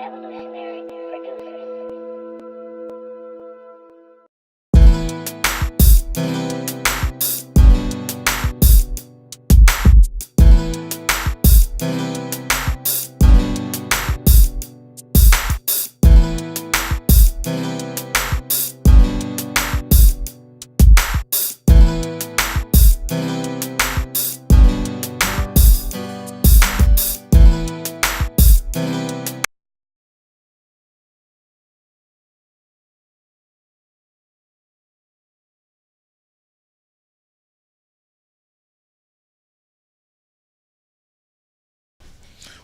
Evolutionary Producers.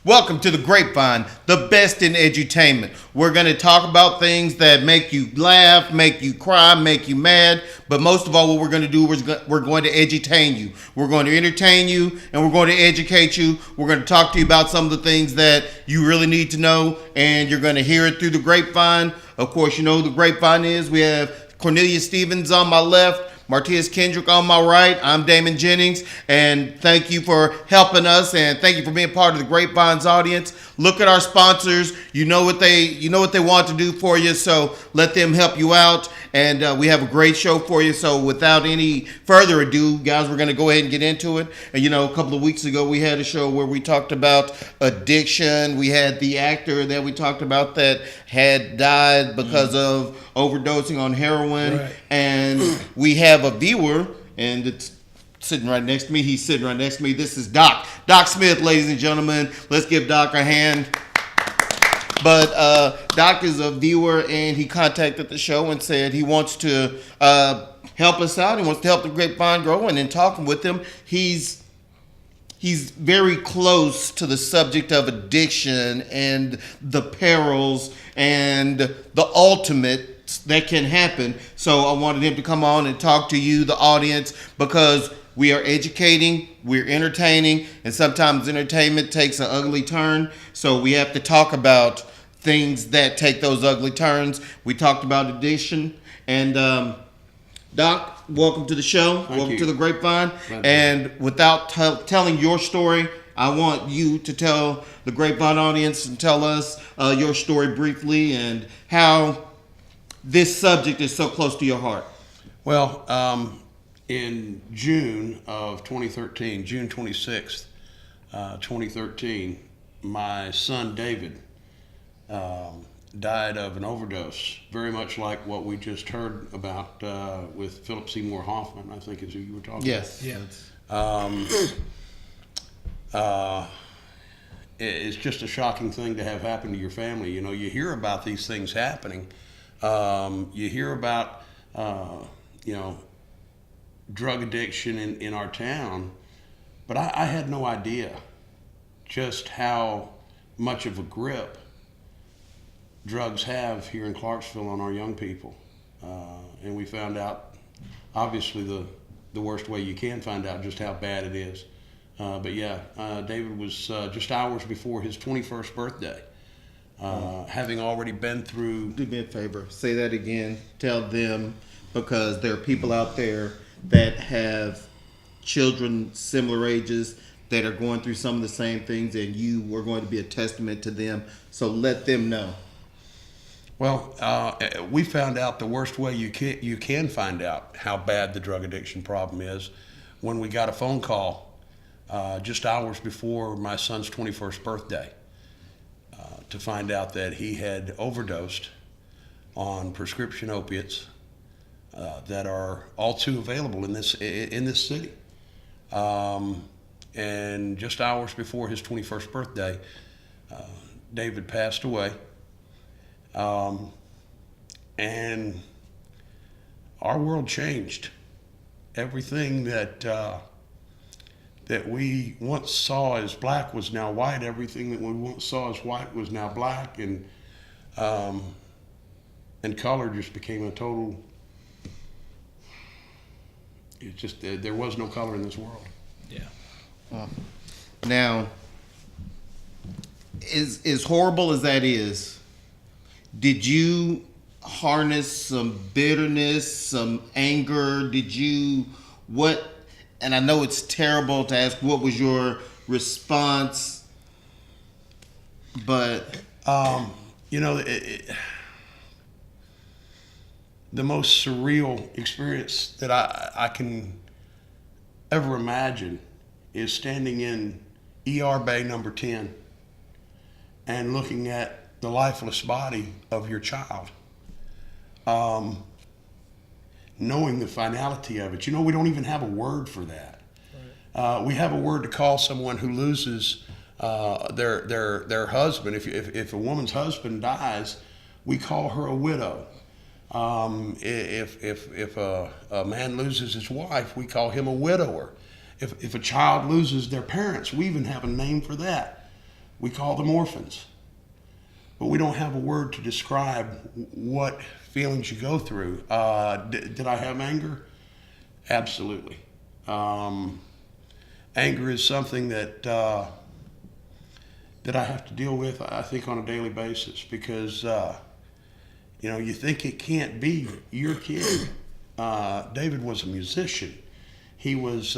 Welcome to the Grapevine, the best in edutainment. We're going to talk about things that make you laugh, make you cry, make you mad, but most of all, what we're going to do is we're going to edutain you. We're going to entertain you, and we're going to educate you. We're going to talk to you about some of the things that you really need to know, and you're going to hear it through the Grapevine. Of course, you know who the Grapevine is. We have Cornelia Stevens on my left, Martiz Kendrick on my right. I'm Damon Jennings, and thank you for helping us, and thank you for being part of the Grapevine's audience. Look at our sponsors. You know what they want to do for you, so let them help you out. And we have a great show for you. So without any further ado, guys, we're going to go ahead and get into it. And you know, a couple of weeks ago, we had a show where we talked about addiction. We had the actor that we talked about that had died because of overdosing on heroin. Right. And we have a viewer, and it's sitting right next to me. He's sitting right next to me. This is Doc Smith, ladies and gentlemen. Let's give Doc a hand. But Doc is a viewer, and he contacted the show and said he wants to help us out. He wants to help the Grapevine grow. And in talking with him, he's very close to the subject of addiction and the perils and the ultimate that can happen. So I wanted him to come on and talk to you, the audience, because we are educating, we're entertaining, and sometimes entertainment takes an ugly turn. So we have to talk about things that take those ugly turns. We talked about addiction. And Doc, welcome to the show. Welcome to the Grapevine. And without telling your story, I want you to tell the Grapevine audience and tell us your story briefly and how this subject is so close to your heart. Well, in June of 2013, June 26th, 2013, my son David died of an overdose, very much like what we just heard about with Philip Seymour Hoffman, I think is who you were talking about. Yes. It's just a shocking thing to have happen to your family. You know, you hear about these things happening. You hear about, drug addiction in our town, but I had no idea just how much of a grip drugs have here in Clarksville on our young people. And we found out, obviously, the worst way you can find out just how bad it is. But yeah, David was just hours before his 21st birthday, having already been through... Do me a favor, say that again, tell them, because there are people out there that have children similar ages that are going through some of the same things, and you were going to be a testament to them. So let them know. Well, we found out the worst way you can find out how bad the drug addiction problem is when we got a phone call just hours before my son's 21st birthday to find out that he had overdosed on prescription opiates that are all too available in this city. And just hours before his 21st birthday, David passed away. And our world changed. Everything that we once saw as black was now white. Everything that we once saw as white was now black, and color just became a total... It's just there was no color in this world. Yeah. Now, as horrible as that is, did you harness some bitterness, some anger? And I know it's terrible to ask, what was your response? But You know, the most surreal experience that I can ever imagine is standing in ER bay number 10 and looking at the lifeless body of your child. Knowing the finality of it. You know, we don't even have a word for that. Right. We have a word to call someone who loses their husband. If a woman's husband dies, we call her a widow. If a man loses his wife, we call him a widower. If a child loses their parents, we even have a name for that. We call them orphans. But we don't have a word to describe what feelings you go through. Did I have anger? Absolutely. Anger is something that I have to deal with, I think, on a daily basis because, you know, you think it can't be your kid. David was a musician. He was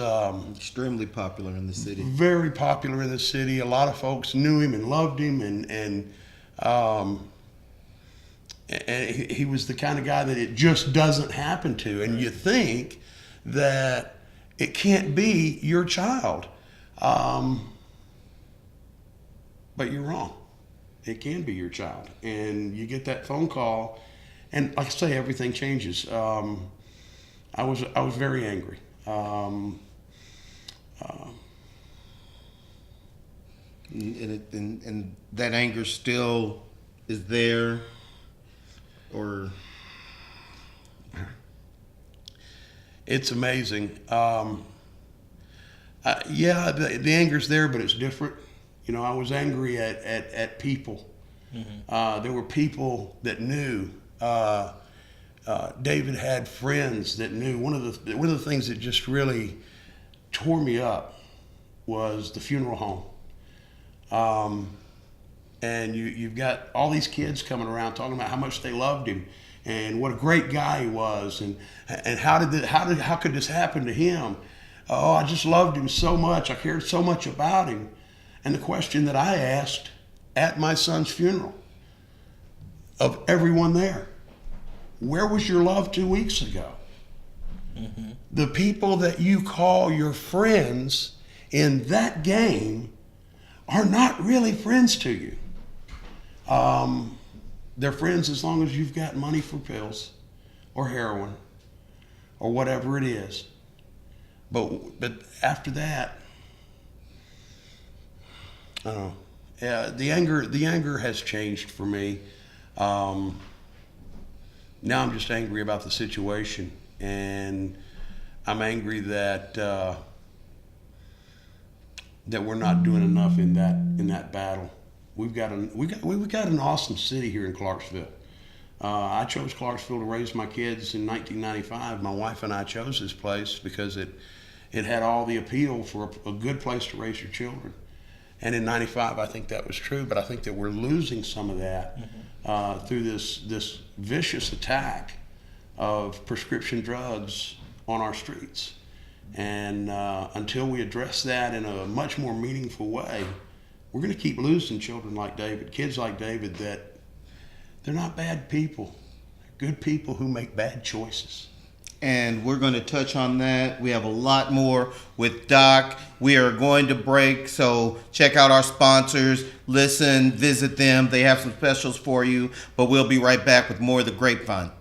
extremely popular in the city. Very popular in the city. A lot of folks knew him and loved him, and he was the kind of guy that it just doesn't happen to. And you think that it can't be your child. But you're wrong. It can be your child. And you get that phone call, and like I say, everything changes. I was very angry. And that anger still is there, or it's amazing. Yeah, the anger's there, but it's different. You know, I was angry at people. Mm-hmm. There were people that knew. David had friends that knew. One of the things that just really tore me up was the funeral home. And you've got all these kids coming around talking about how much they loved him and what a great guy he was, and how could this happen to him? Oh, I just loved him so much. I cared so much about him. And the question that I asked at my son's funeral of everyone there, where was your love 2 weeks ago? Mm-hmm. The people that you call your friends in that game are not really friends to you. They're friends as long as you've got money for pills or heroin or whatever it is. But after that, I don't know. Yeah, the anger has changed for me. Now I'm just angry about the situation, and I'm angry that we're not doing enough in that battle. We've got an awesome city here in Clarksville. I chose Clarksville to raise my kids in 1995. My wife and I chose this place because it had all the appeal for a good place to raise your children. And in 95, I think that was true, but I think that we're losing some of that through this vicious attack of prescription drugs on our streets. And until we address that in a much more meaningful way, we're going to keep losing children like David, kids like David, that they're not bad people. They're good people who make bad choices. And we're going to touch on that. We have a lot more with Doc. We are going to break, so check out our sponsors. Listen, visit them. They have some specials for you. But we'll be right back with more of the Grapevine.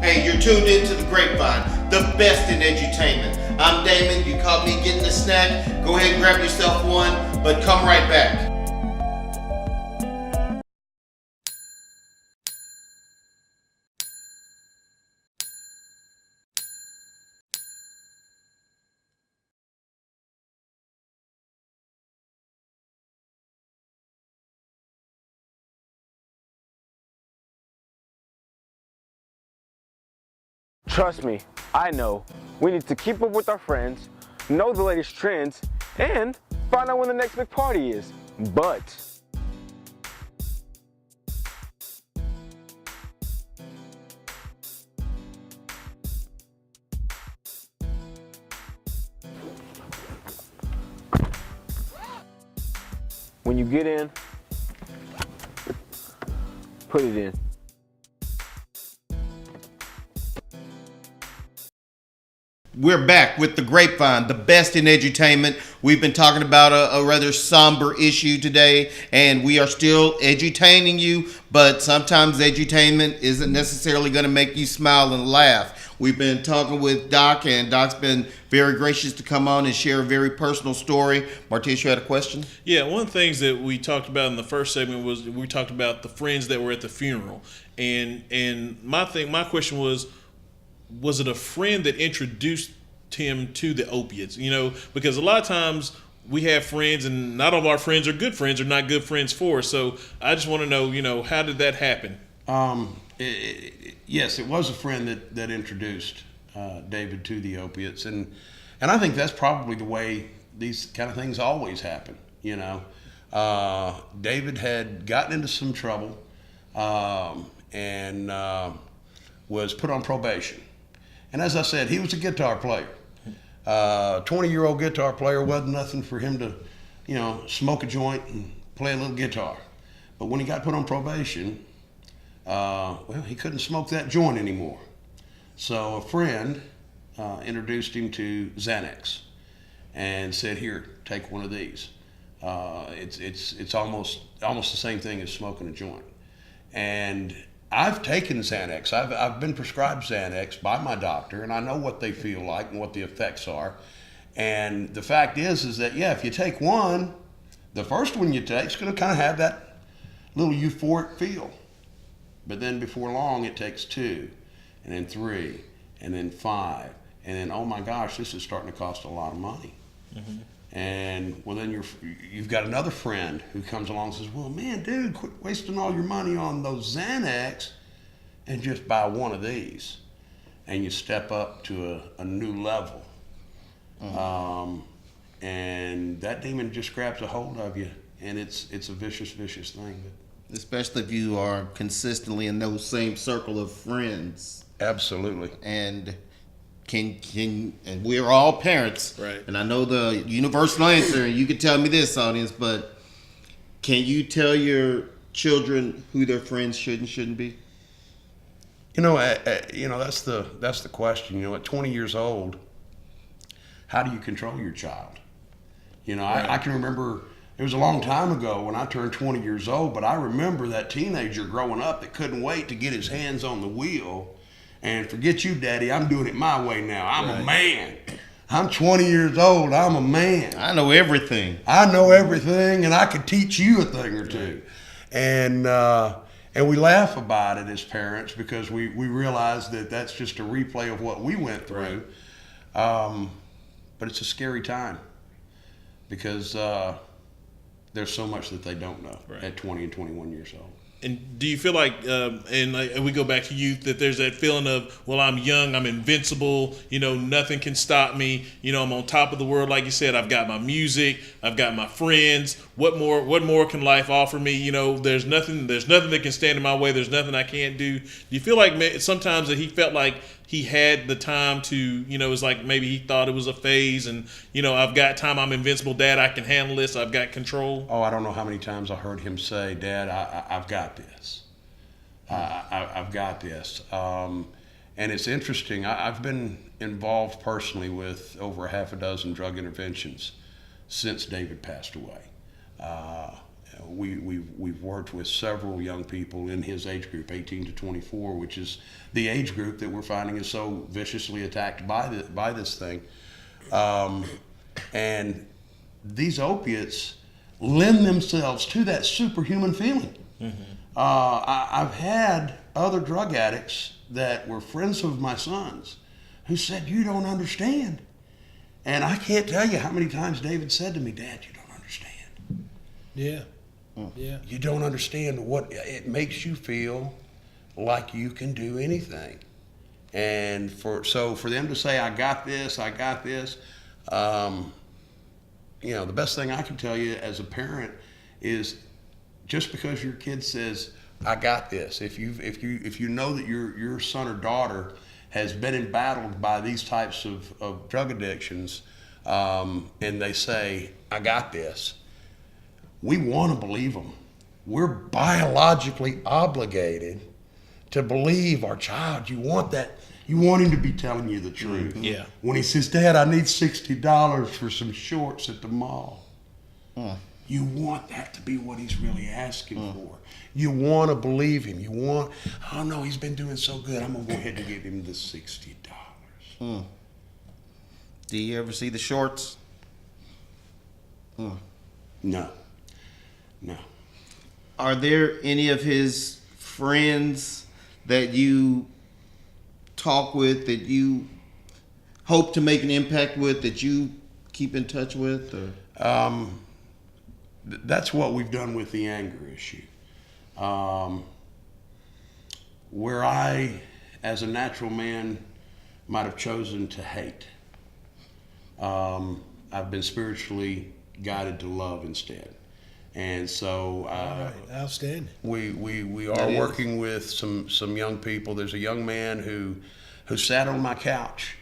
Hey, you're tuned into the Grapevine, the best in edutainment. I'm Damon. You caught me getting a snack. Go ahead and grab yourself one, but come right back. Trust me, I know. We need to keep up with our friends, know the latest trends, and find out when the next big party is. But When you get in, put it in. We're back with the Grapevine, the best in edutainment. We've been talking about a rather somber issue today, and we are still edutaining you, but sometimes edutainment isn't necessarily going to make you smile and laugh. We've been talking with Doc, and Doc's been very gracious to come on and share a very personal story. Martish, you had a question? Yeah, one of the things that we talked about in the first segment was we talked about the friends that were at the funeral, and my question was it a friend that introduced him to the opiates? You know, because a lot of times we have friends, and not all of our friends are good friends or not good friends for us. So I just want to know, you know, how did that happen? Yes, it was a friend that introduced David to the opiates, and I think that's probably the way these kind of things always happen. You know, David had gotten into some trouble and was put on probation. And as I said, he was a guitar player. 20-year-old guitar player, wasn't nothing for him to, you know, smoke a joint and play a little guitar. But when he got put on probation, well, he couldn't smoke that joint anymore. So a friend introduced him to Xanax and said, "Here, take one of these. It's almost the same thing as smoking a joint." And I've taken Xanax. I've been prescribed Xanax by my doctor, and I know what they feel like and what the effects are. And the fact is that, yeah, if you take one, the first one you take is going to kind of have that little euphoric feel. But then before long, it takes 2, and then 3, and then 5, and then, oh my gosh, this is starting to cost a lot of money. Mm-hmm. And well, then you've got another friend who comes along and says, "Well, man, dude, quit wasting all your money on those Xanax and just buy one of these." And you step up to a new level. Mm-hmm. And that demon just grabs a hold of you, and it's a vicious thing. Especially if you are consistently in those same circle of friends. Absolutely. And and we're all parents, right? And I know the universal answer, and you can tell me this, audience, but can you tell your children who their friends should and shouldn't be? You know, that's the question. You know, at 20 years old, how do you control your child? You know, right. I can remember it was a long time ago when I turned 20 years old, but I remember that teenager growing up that couldn't wait to get his hands on the wheel. And forget you, Daddy, I'm doing it my way now. I'm right. A man. I'm 20 years old. I'm a man. I know everything. I know everything, and I could teach you a thing or two. And we laugh about it as parents because we realize that that's just a replay of what we went through. Right. But it's a scary time because there's so much that they don't know right. At 20 and 21 years old. And do you feel like, and we go back to youth, that there's that feeling of, well, I'm young, I'm invincible, you know, nothing can stop me, you know, I'm on top of the world, like you said, I've got my music, I've got my friends, what more can life offer me? You know, there's nothing that can stand in my way, there's nothing I can't do. Do you feel like sometimes that he felt like he had the time to, you know, it's like maybe he thought it was a phase and, you know, I've got time, I'm invincible, Dad, I can handle this, I've got control? Oh, I don't know how many times I heard him say, "Dad, I've got this. I've got this." And it's interesting. I've been involved personally with over 6 drug interventions since David passed away. We've worked with several young people in his age group, 18 to 24, which is the age group that we're finding is so viciously attacked by this thing. And these opiates lend themselves to that superhuman feeling. Mm-hmm. I've had other drug addicts that were friends of my son's who said, "You don't understand." And I can't tell you how many times David said to me, "Dad, you don't understand." Yeah. Yeah. You don't understand what it makes you feel like you can do anything. And for them to say, I got this, you know, the best thing I can tell you as a parent is just because your kid says, "I got this," if you know that your son or daughter has been embattled by these types of drug addictions, and they say, "I got this," we want to believe them. We're biologically obligated to believe our child. You want that. You want him to be telling you the truth. Yeah. When he says, Dad, I need $60 for some shorts at the mall. You want that to be what he's really asking for. You want to believe him. You want, oh no, he's been doing so good. I'm going to go ahead and give him the $60. Do you ever see the shorts? No. Are there any of his friends that you talk with, that you hope to make an impact with, that you keep in touch with? Or? That's what we've done with the anger issue. Where I, as a natural man, might have chosen to hate, I've been spiritually guided to love instead. And so outstanding. We are working with some young people. There's a young man who sat on my couch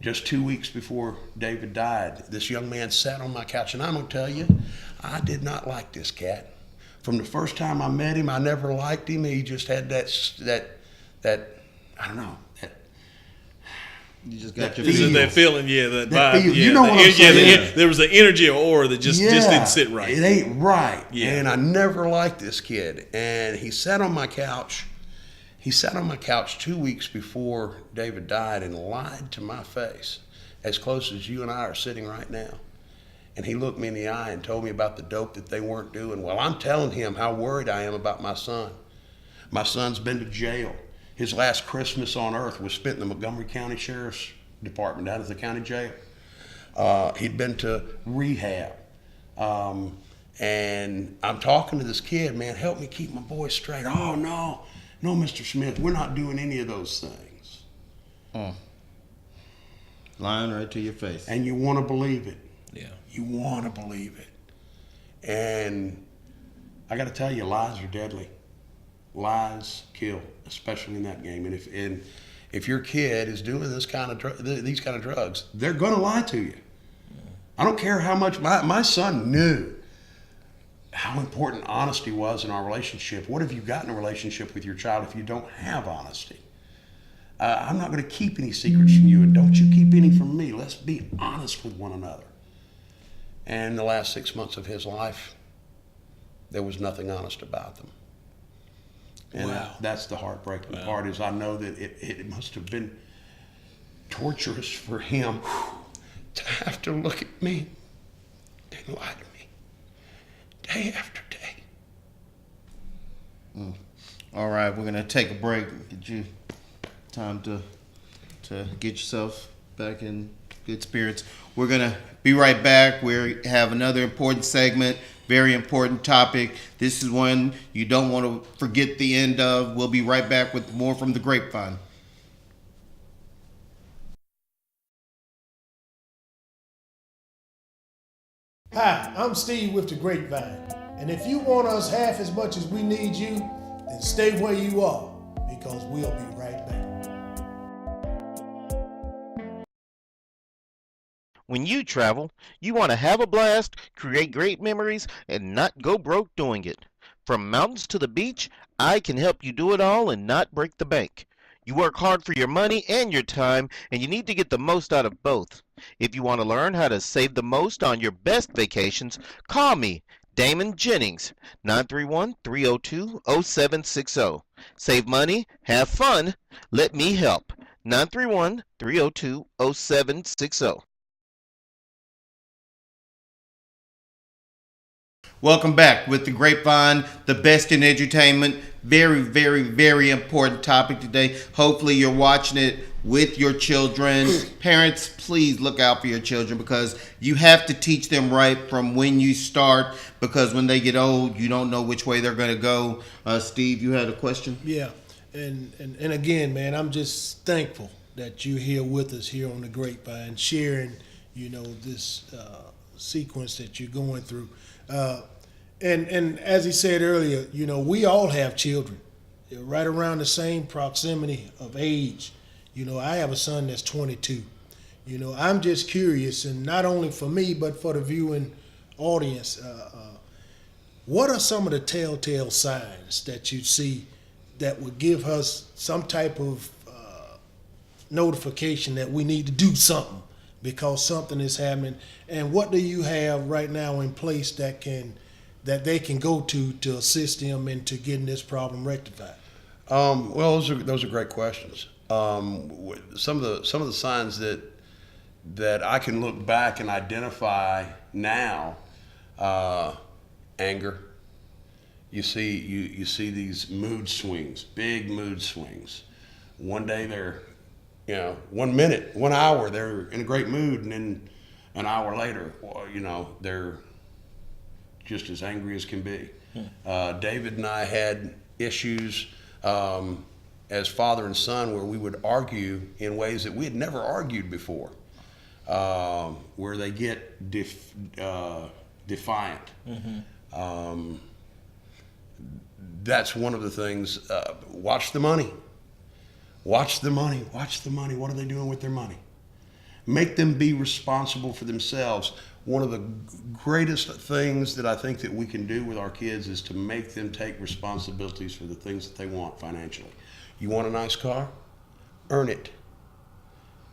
just 2 weeks before David died. This young man sat on my couch, and I'm gonna tell you, I did not like this cat. From the first time I met him, I never liked him. He just had that I don't know. You just got your This is feels. that feeling, that That vibe. feel. Yeah, You know what I'm saying? there was an energy or aura that just didn't sit right. It ain't right. Yeah. And I never liked this kid. And he sat on my couch. He sat on my couch 2 weeks before David died and lied to my face, as close as you and I are sitting right now. And he looked me in the eye and told me about the dope that they weren't doing. Well, I'm telling him how worried I am about my son. My son's been to jail. His last Christmas on earth was spent in the Montgomery County Sheriff's Department down at the county jail. He'd been to rehab. And I'm talking to this kid, man, help me keep my boy straight. Oh, no, Mr. Smith, we're not doing any of those things. Lying right to your face. And you want to believe it. Yeah. You want to believe it. And I got to tell you, lies are deadly. Lies kill, especially in that game. And if your kid is doing these kind of drugs, they're going to lie to you. I don't care how much. My son knew how important honesty was in our relationship. What have you got in a relationship with your child if you don't have honesty? I'm not going to keep any secrets from you, and don't you keep any from me. Let's be honest with one another. And the last 6 months of his life, there was nothing honest about them. And that's the heartbreaking part, is I know that it must have been torturous for him to have to look at me and lie to me day after day. All right, we're gonna take a break. Get you time to get yourself back in good spirits. We're gonna be right back. We have another important segment, very important topic. This is one you don't want to forget the end of. We'll be right back with more from the Grapevine. Hi, I'm Steve with the Grapevine. And if you want us half as much as we need you, then stay where you are, because we'll be right back. When you travel, you want to have a blast, create great memories, and not go broke doing it. From mountains to the beach, I can help you do it all and not break the bank. You work hard for your money and your time, and you need to get the most out of both. If you want to learn how to save the most on your best vacations, call me, Damon Jennings, 931-302-0760. Save money, have fun, let me help. 931-302-0760. Welcome back with the Grapevine, the best in edutainment. Very, very, very important topic today. Hopefully you're watching it with your children. Parents, please look out for your children, because you have to teach them right from when you start, because when they get old, you don't know which way they're going to go. Steve, you had a question? Yeah, and again, man, I'm just thankful that you're here with us here on the Grapevine, sharing, this sequence that you're going through. And as he said earlier, we all have children. They're right around the same proximity of age. I have a son that's 22. I'm just curious, and not only for me, but for the viewing audience. What are some of the telltale signs that you see that would give us some type of notification that we need to do something because something is happening? And what do you have right now in place that they can go to assist them into getting this problem rectified? Well, those are great questions. Some of the signs that I can look back and identify now, anger. You see these mood swings, big mood swings. One day they're, 1 minute, 1 hour they're in a great mood, and then an hour later, they're just as angry as can be. David and I had issues as father and son where we would argue in ways that we had never argued before, where they get defiant. That's one of the things. Watch the money. Watch the money. Watch the money. What are they doing with their money? Make them be responsible for themselves. One of the greatest things that I think that we can do with our kids is to make them take responsibilities for the things that they want financially. You want a nice car? Earn it.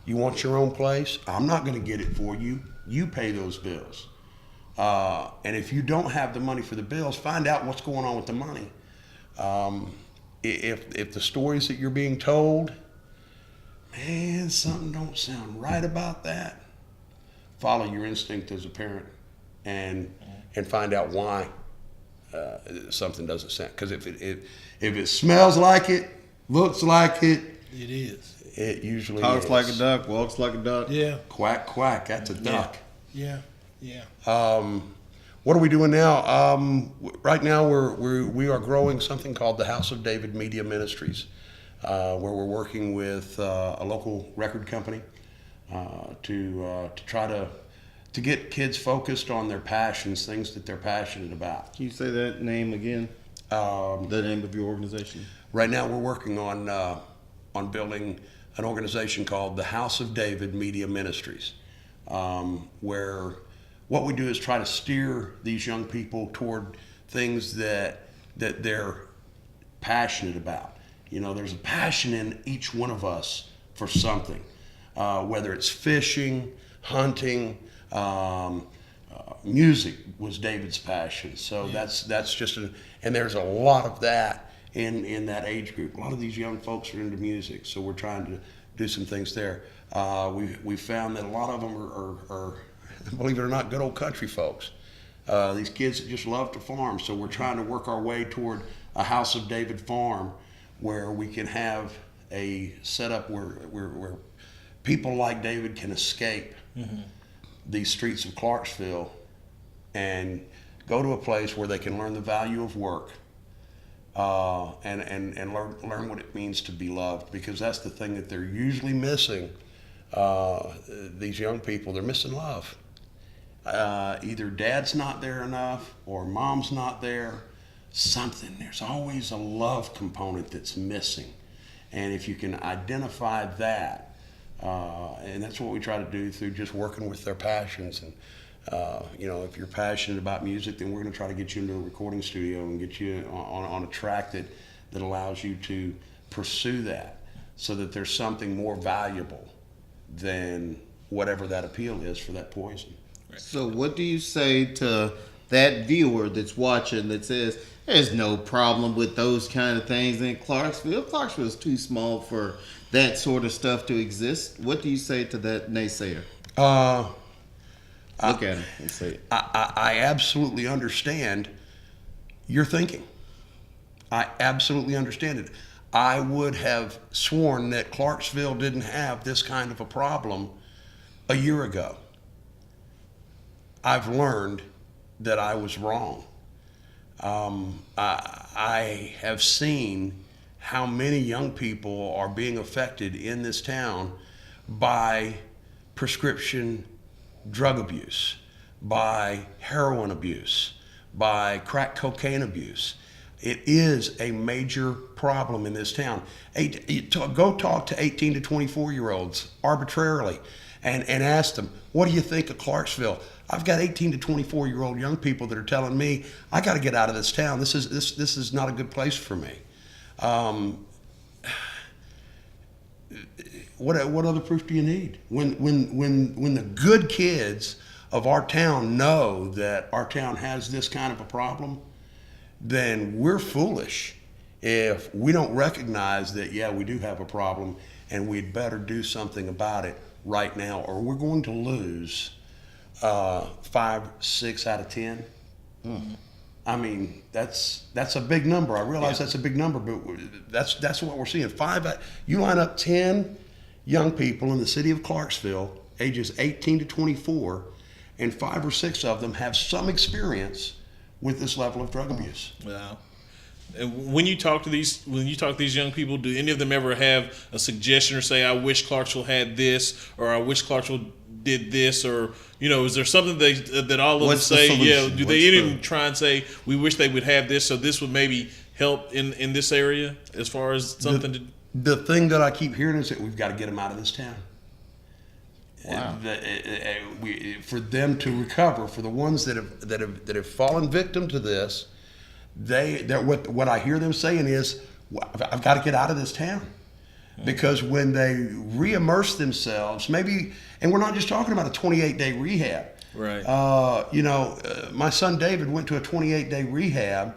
You want your own place? I'm not going to get it for you. You pay those bills. And if you don't have the money for the bills, find out what's going on with the money. If the stories that you're being told, man, something don't sound right about that, follow your instinct as a parent and find out why something doesn't sound. Because if it smells like it, looks like it, It is. it usually Talks is. like a duck, walks like a duck. Yeah. Quack, quack, that's a duck. Yeah. Yeah. What are we doing now? Right now, we are growing something called the House of David Media Ministries, where we're working with a local record company to try to get kids focused on their passions, things that they're passionate about. Can you say that name again? The name of your organization? Right now, we're working on building an organization called the House of David Media Ministries, where what we do is try to steer these young people toward things that they're passionate about. There's a passion in each one of us for something, whether it's fishing, hunting, music was David's passion. So that's just and there's a lot of that in that age group. A lot of these young folks are into music, so we're trying to do some things there. We found that a lot of them are believe it or not, good old country folks. These kids that just love to farm. So we're trying to work our way toward a House of David farm where we can have a setup where people like David can escape these streets of Clarksville and go to a place where they can learn the value of work and learn what it means to be loved, because that's the thing that they're usually missing. These young people, they're missing love. Either dad's not there enough or mom's not there. There's always a love component that's missing. And if you can identify that, and that's what we try to do through just working with their passions. And, if you're passionate about music, then we're going to try to get you into a recording studio and get you on a track that allows you to pursue that, so that there's something more valuable than whatever that appeal is for that poison. So what do you say to that viewer that's watching that says there's no problem with those kind of things in Clarksville? Clarksville is too small for that sort of stuff to exist. What do you say to that naysayer? Look at him and say it. I absolutely understand your thinking. I absolutely understand it. I would have sworn that Clarksville didn't have this kind of a problem a year ago. I've learned that I was wrong. I have seen how many young people are being affected in this town by prescription drug abuse, by heroin abuse, by crack cocaine abuse. It is a major problem in this town. Go talk to 18 to 24-year-olds arbitrarily and ask them, what do you think of Clarksville? I've got 18 to 24-year-old young people that are telling me, I got to get out of this town. This is not a good place for me. What other proof do you need? When the good kids of our town know that our town has this kind of a problem, then we're foolish if we don't recognize that, yeah, we do have a problem and we'd better do something about it right now, or we're going to lose 5, 6 out of 10. I mean, that's a big number. I realize that's a big number, but that's what we're seeing. You line up 10 young people in the city of Clarksville, ages 18 to 24, and 5 or 6 of them have some experience with this level of drug abuse. Wow. And when you talk to these young people, do any of them ever have a suggestion or say, I wish Clarksville had this, or I wish Clarksville did this, or, is there something that all of them What's the say? solution? Yeah, do they even try and say, we wish they would have this, so this would maybe help in this area as far as something to... The thing that I keep hearing is that we've got to get them out of this town. Wow. For them to recover, for the ones that have fallen victim to this, what I hear them saying is, I've got to get out of this town. Because when they re-immerse themselves, maybe, and we're not just talking about a 28-day rehab. Right. My son David went to a 28-day rehab,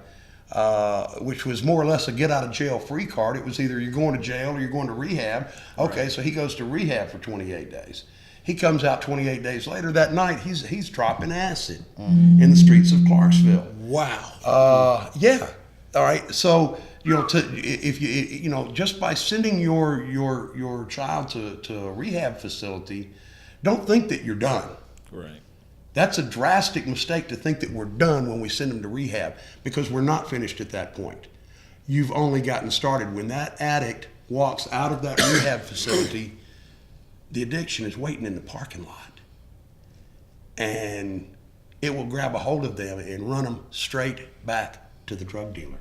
which was more or less a get-out-of-jail-free card. It was either you're going to jail or you're going to rehab. Okay, so he goes to rehab for 28 days. He comes out 28 days later. That night, he's dropping acid in the streets of Clarksville. Wow. Yeah. All right. So if you just by sending your child to a rehab facility, don't think that you're done. Right. That's a drastic mistake to think that we're done when we send them to rehab, because we're not finished at that point. You've only gotten started. When that addict walks out of that rehab facility, the addiction is waiting in the parking lot, and it will grab a hold of them and run them straight back to the drug dealer.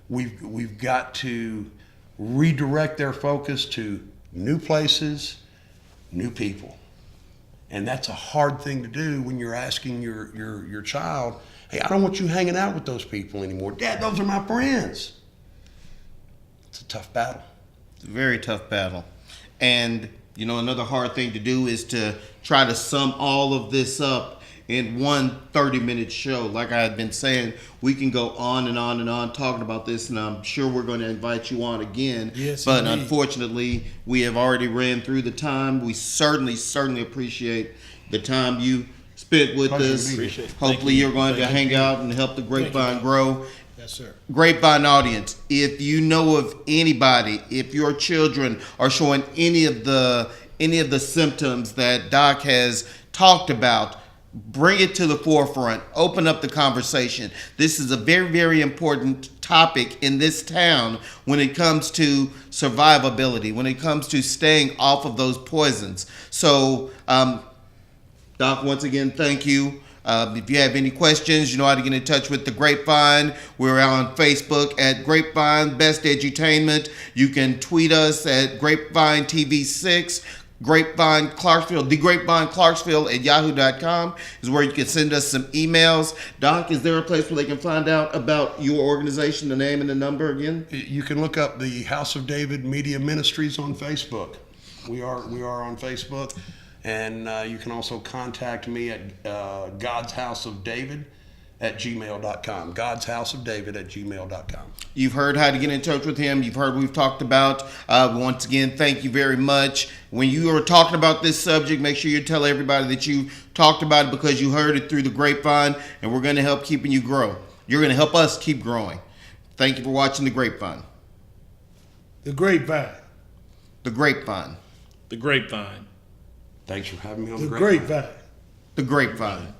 We've got to redirect their focus to new places, new people. And that's a hard thing to do when you're asking your child, hey, I don't want you hanging out with those people anymore. Dad, those are my friends. It's a tough battle. It's a very tough battle. And, another hard thing to do is to try to sum all of this up in one 30-minute show. Like I had been saying, we can go on and on and on talking about this, and I'm sure we're going to invite you on again. Yes, but indeed. Unfortunately, we have already ran through the time. We certainly appreciate the time you spent with us. Appreciate it. Hopefully you're going to hang out and help the Grapevine grow. Yes, sir. Grapevine audience, if you know of anybody, if your children are showing any of the symptoms that Doc has talked about, bring it to the forefront. Open up the conversation. This is a very, very important topic in this town when it comes to survivability, when it comes to staying off of those poisons. So, Doc, once again, thank you. If you have any questions, you know how to get in touch with the Grapevine. We're on Facebook at Grapevine Best Edutainment. You can tweet us at Grapevine TV6. Grapevine Clarksville, the Grapevine Clarksville at yahoo.com is where you can send us some emails. Doc, is there a place where they can find out about your organization, the name and the number again? You can look up the House of David Media Ministries on Facebook. We are on Facebook, and you can also contact me at God's House of David at gmail.com. God's House of David at gmail.com. You've heard how to get in touch with him. You've heard we've talked about. Once again, thank you very much. When you are talking about this subject, make sure you tell everybody that you talked about it because you heard it through the Grapevine, and we're going to help keeping you grow. You're going to help us keep growing. Thank you for watching the Grapevine. The Grapevine. The Grapevine. The Grapevine. Thanks for having me on The the Grapevine. Grapevine. The Grapevine.